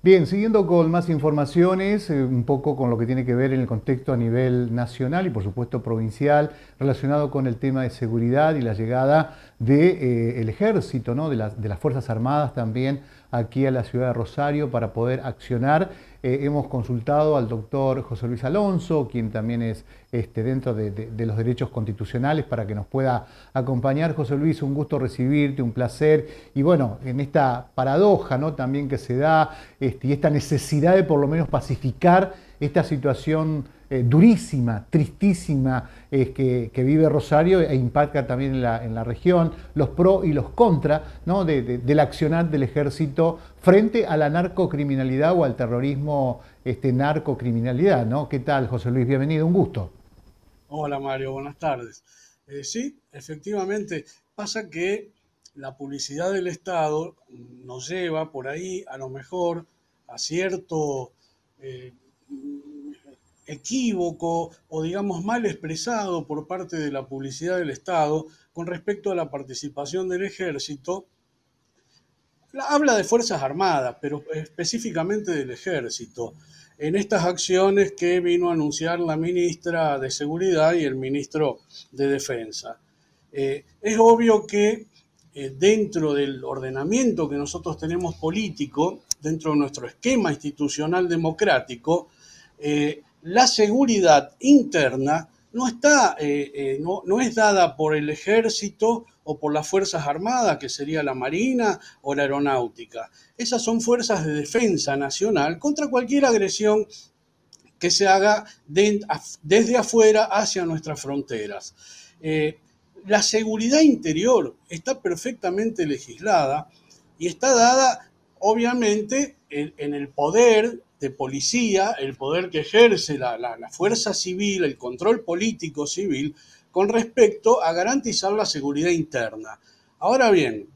Bien, siguiendo con más informaciones, un poco con lo que tiene que ver en el contexto a nivel nacional y por supuesto provincial, relacionado con el tema de seguridad y la llegada del ejército, ¿no? de las Fuerzas Armadas también aquí a la ciudad de Rosario para poder accionar. Hemos consultado al doctor José Luis Alonso, quien también es dentro de los derechos constitucionales, para que nos pueda acompañar. José Luis, un gusto recibirte, un placer. Y bueno, en esta paradoja, ¿no? También que se da y esta necesidad de por lo menos pacificar esta situación durísima, tristísima que vive Rosario e impacta también en la región, los pros y los contras, ¿no? Del accionar del ejército frente a la narcocriminalidad o al terrorismo narcocriminalidad, ¿no? ¿Qué tal, José Luis? Bienvenido, un gusto. Hola Mario, buenas tardes. Sí, efectivamente, pasa que la publicidad del Estado nos lleva por ahí a lo mejor a cierto eh, equívoco o digamos mal expresado por parte de la publicidad del Estado con respecto a la participación del ejército. Habla de Fuerzas Armadas, pero específicamente del Ejército, en estas acciones que vino a anunciar la ministra de Seguridad y el ministro de Defensa. Es obvio que dentro del ordenamiento que nosotros tenemos político, dentro de nuestro esquema institucional democrático, la seguridad interna no es dada por el ejército o por las Fuerzas Armadas, que sería la Marina o la Aeronáutica. Esas son fuerzas de defensa nacional contra cualquier agresión que se haga desde afuera hacia nuestras fronteras. La seguridad interior está perfectamente legislada y está dada, obviamente, en el poder de policía, el poder que ejerce la fuerza civil, el control político civil, con respecto a garantizar la seguridad interna. Ahora bien,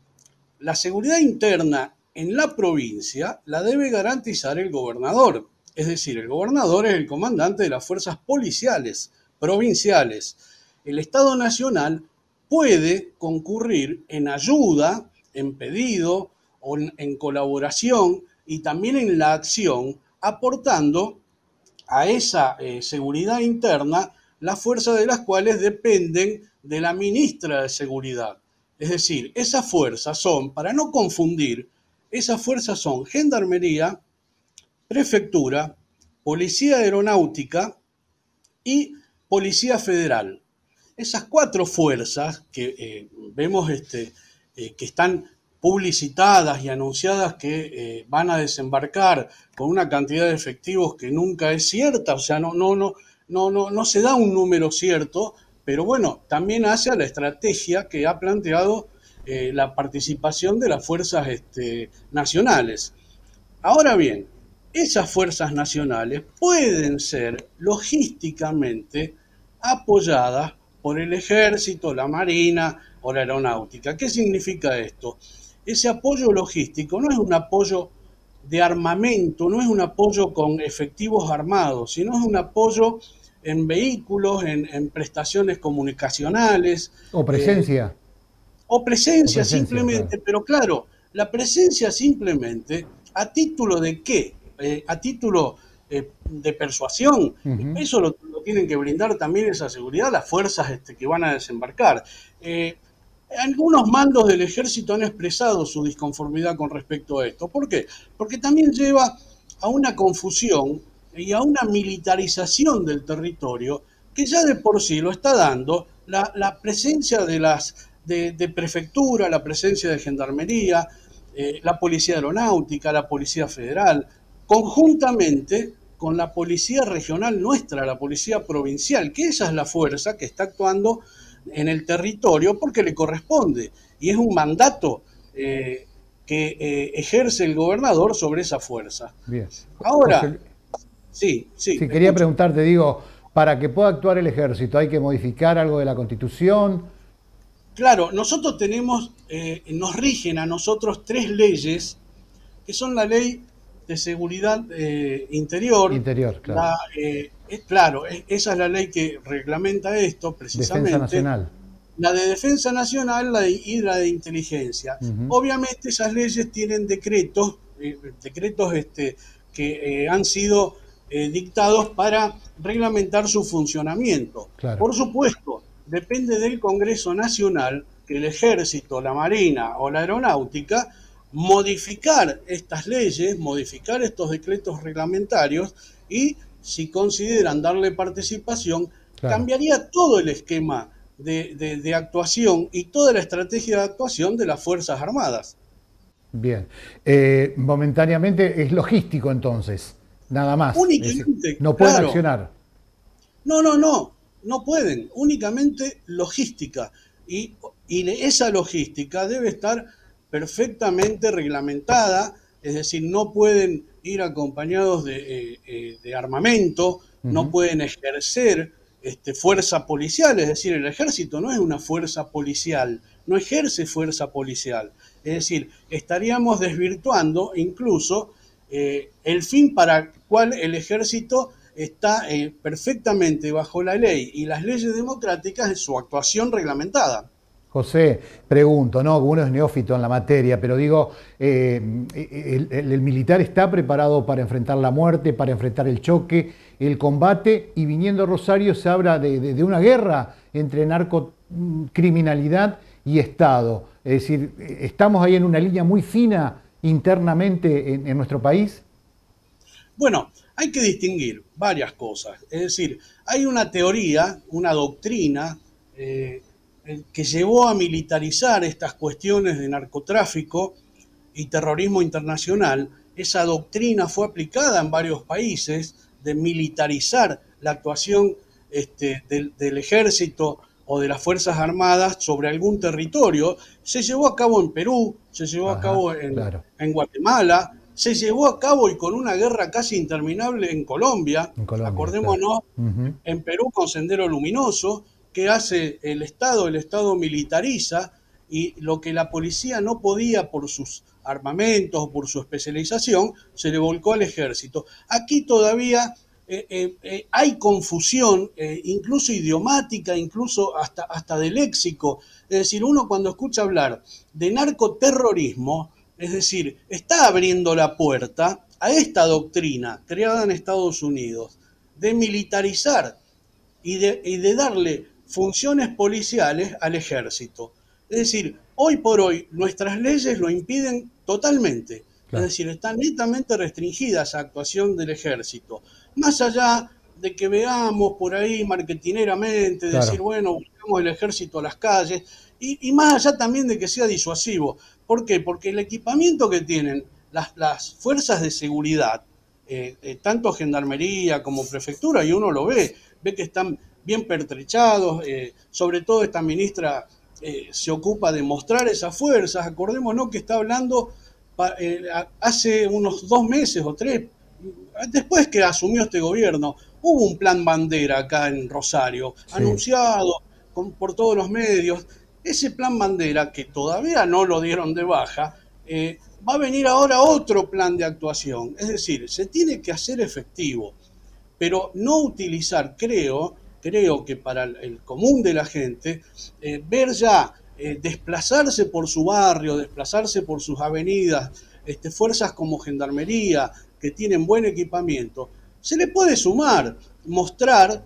la seguridad interna en la provincia la debe garantizar el gobernador. Es decir, el gobernador es el comandante de las fuerzas policiales provinciales. El Estado Nacional puede concurrir en ayuda, en pedido o en colaboración y también en la acción, aportando a esa seguridad interna las fuerzas de las cuales dependen de la ministra de Seguridad. Es decir, esas fuerzas son, para no confundir, esas fuerzas son Gendarmería, Prefectura, Policía Aeronáutica y Policía Federal. Esas cuatro fuerzas que vemos que están publicitadas y anunciadas que van a desembarcar con una cantidad de efectivos que nunca es cierta, o sea, no se da un número cierto, pero bueno, también hace a la estrategia que ha planteado la participación de las fuerzas nacionales. Ahora bien, esas fuerzas nacionales pueden ser logísticamente apoyadas por el ejército, la marina o la aeronáutica. ¿Qué significa esto? Ese apoyo logístico no es un apoyo de armamento, no es un apoyo con efectivos armados, sino es un apoyo en vehículos, en prestaciones comunicacionales, O eh, presencia, o o presencia presencia, claro. simplemente, pero claro, la presencia simplemente, ¿a título de qué? A título de persuasión. Ujú. Eso lo tienen que brindar también esa seguridad las fuerzas que van a desembarcar. Eh, Algunos mandos del ejército han expresado su disconformidad con respecto a esto. ¿Por qué? Porque también lleva a una confusión y a una militarización del territorio que ya de por sí lo está dando la presencia de prefectura, la presencia de gendarmería, la policía aeronáutica, la policía federal, conjuntamente con la policía regional nuestra, la policía provincial, que esa es la fuerza que está actuando en el territorio porque le corresponde y es un mandato que ejerce el gobernador sobre esa fuerza. Bien. Ahora, sí, sí, Sí, quería escucho. preguntarte, digo, para que pueda actuar el ejército, ¿hay que modificar algo de la Constitución? Claro, nosotros tenemos, nos rigen a nosotros tres leyes que son la ley de seguridad interior, Interior, claro. claro, esa es la ley que reglamenta esto Defensa precisamente, Nacional. la de defensa nacional y la de inteligencia. Ujú. Obviamente esas leyes tienen decretos decretos que han sido dictados para reglamentar su funcionamiento. Claro. Por supuesto, depende del Congreso Nacional que el Ejército, la Marina o la Aeronáutica modificar estas leyes, modificar estos decretos reglamentarios y si consideran darle participación, Claro. cambiaría todo el esquema de actuación y toda la estrategia de actuación de las Fuerzas Armadas. Bien. Momentáneamente es logístico entonces, nada más. Es decir, Únicamente, no pueden claro, accionar. no, no, no, no pueden, únicamente logística. Y, y esa logística debe estar perfectamente reglamentada, es decir, no pueden ir acompañados de armamento, no Ujú. pueden ejercer fuerza policial, es decir, el ejército no es una fuerza policial, no ejerce fuerza policial. Es decir, estaríamos desvirtuando incluso el fin para el cual el ejército está perfectamente bajo la ley y las leyes democráticas en su actuación reglamentada. José, pregunto, ¿no? Uno es neófito en la materia, pero digo, el militar está preparado para enfrentar la muerte, para enfrentar el choque, el combate, y viniendo a Rosario se habla de una guerra entre narcocriminalidad y Estado. Es decir, estamos ahí en una línea muy fina internamente en nuestro país. Bueno, hay que distinguir varias cosas. Es decir, hay una teoría, una doctrina eh, que llevó a militarizar estas cuestiones de narcotráfico y terrorismo internacional. Esa doctrina fue aplicada en varios países de militarizar la actuación del ejército o de las Fuerzas Armadas sobre algún territorio. Se llevó a cabo en Perú, se llevó a Ajá, cabo claro, en Guatemala, se llevó a cabo y con una guerra casi interminable en Colombia. en Colombia, claro. Acordémonos, Ujú. en Perú con Sendero Luminoso, que hace el Estado militariza y lo que la policía no podía por sus armamentos o por su especialización, se le volcó al ejército. Aquí todavía hay confusión, incluso idiomática, incluso hasta de léxico. Es decir, uno cuando escucha hablar de narcoterrorismo, es decir, está abriendo la puerta a esta doctrina creada en Estados Unidos de militarizar y de darle funciones policiales al ejército. Es decir, hoy por hoy nuestras leyes lo impiden totalmente. Es Claro, decir, está netamente restringida esa actuación del ejército. Más allá de que veamos por ahí marketineramente, decir, claro. bueno, buscamos el ejército a las calles, y más allá también de que sea disuasivo. ¿Por qué? Porque el equipamiento que tienen las fuerzas de seguridad, tanto gendarmería como prefectura, y uno lo ve que están bien pertrechados, sobre todo esta ministra se ocupa de mostrar esas fuerzas. Acordémonos que está hablando hace unos 2 meses o 3, después que asumió este gobierno, hubo un plan bandera acá en Rosario, Sí. anunciado por todos los medios. Ese plan bandera, que todavía no lo dieron de baja, va a venir ahora otro plan de actuación. Es decir, se tiene que hacer efectivo, pero no utilizar, creo que para el común de la gente, ver ya desplazarse por su barrio, desplazarse por sus avenidas, fuerzas como Gendarmería, que tienen buen equipamiento, se le puede sumar, mostrar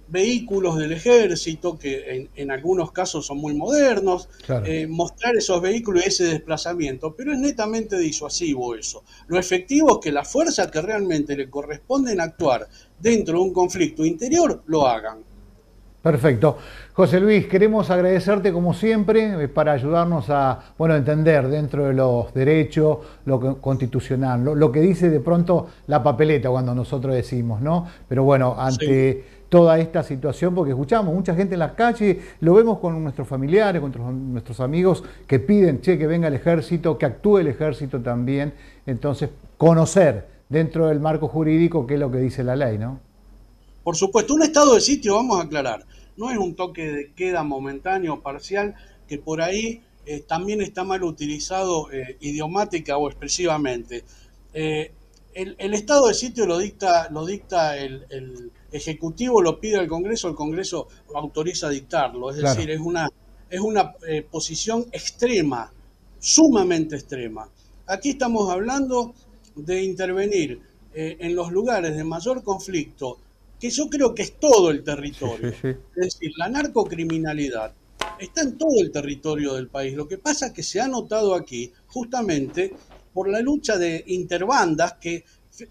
vehículos del ejército, que en algunos casos son muy modernos, Claro. mostrar esos vehículos y ese desplazamiento, pero es netamente disuasivo eso. Lo efectivo es que las fuerzas que realmente le corresponden actuar dentro de un conflicto interior lo hagan. Perfecto. José Luis, queremos agradecerte como siempre para ayudarnos a, bueno, entender dentro de los derechos, constitucional, lo que dice de pronto la papeleta cuando nosotros decimos, ¿no? Pero bueno, Sí. ante toda esta situación, porque escuchamos mucha gente en las calles, lo vemos con nuestros familiares, con nuestros amigos que piden, che, que venga el ejército, que actúe el ejército también. Entonces, conocer dentro del marco jurídico qué es lo que dice la ley, ¿no? Por supuesto, un estado de sitio, vamos a aclarar, no es un toque de queda momentáneo, parcial, que por ahí también está mal utilizado idiomática o expresivamente. Eh, el estado de sitio lo dicta el Ejecutivo, lo pide al Congreso, el Congreso lo autoriza a dictarlo. Es decir, Claro. es una posición extrema, sumamente extrema. Aquí estamos hablando de intervenir en los lugares de mayor conflicto, que yo creo que es todo el Sí, sí, territorio. sí. Es decir, la narcocriminalidad está en todo el territorio del país. Lo que pasa es que se ha notado aquí justamente por la lucha de interbandas que,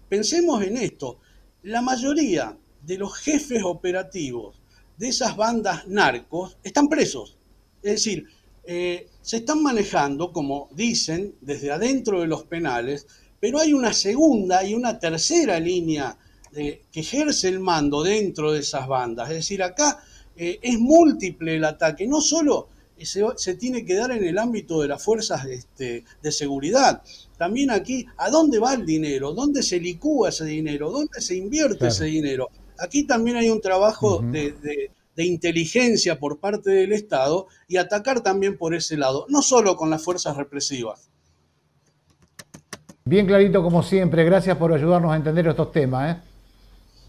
pensemos en esto, la mayoría de los jefes operativos de esas bandas narcos están presos. Es decir, se están manejando, como dicen, desde adentro de los penales, pero hay una segunda y una tercera línea que ejerce el mando dentro de esas bandas. Es decir, acá es múltiple el ataque, no solo se tiene que dar en el ámbito de las fuerzas de seguridad, también aquí, ¿a dónde va el dinero? ¿Dónde se licúa ese dinero? ¿Dónde se invierte ese Claro. dinero? Aquí también hay un trabajo Ujú. de inteligencia por parte del Estado y atacar también por ese lado, no solo con las fuerzas represivas. Bien clarito como siempre, gracias por ayudarnos a entender estos temas, ¿eh?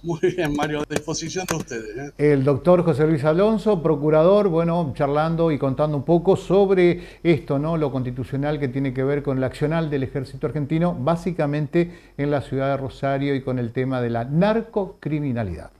Muy bien, Mario, a disposición de ustedes, ¿eh? El doctor José Luis Alonso, procurador, bueno, charlando y contando un poco sobre esto, ¿no? Lo constitucional que tiene que ver con el accional del ejército argentino, básicamente en la ciudad de Rosario y con el tema de la narcocriminalidad.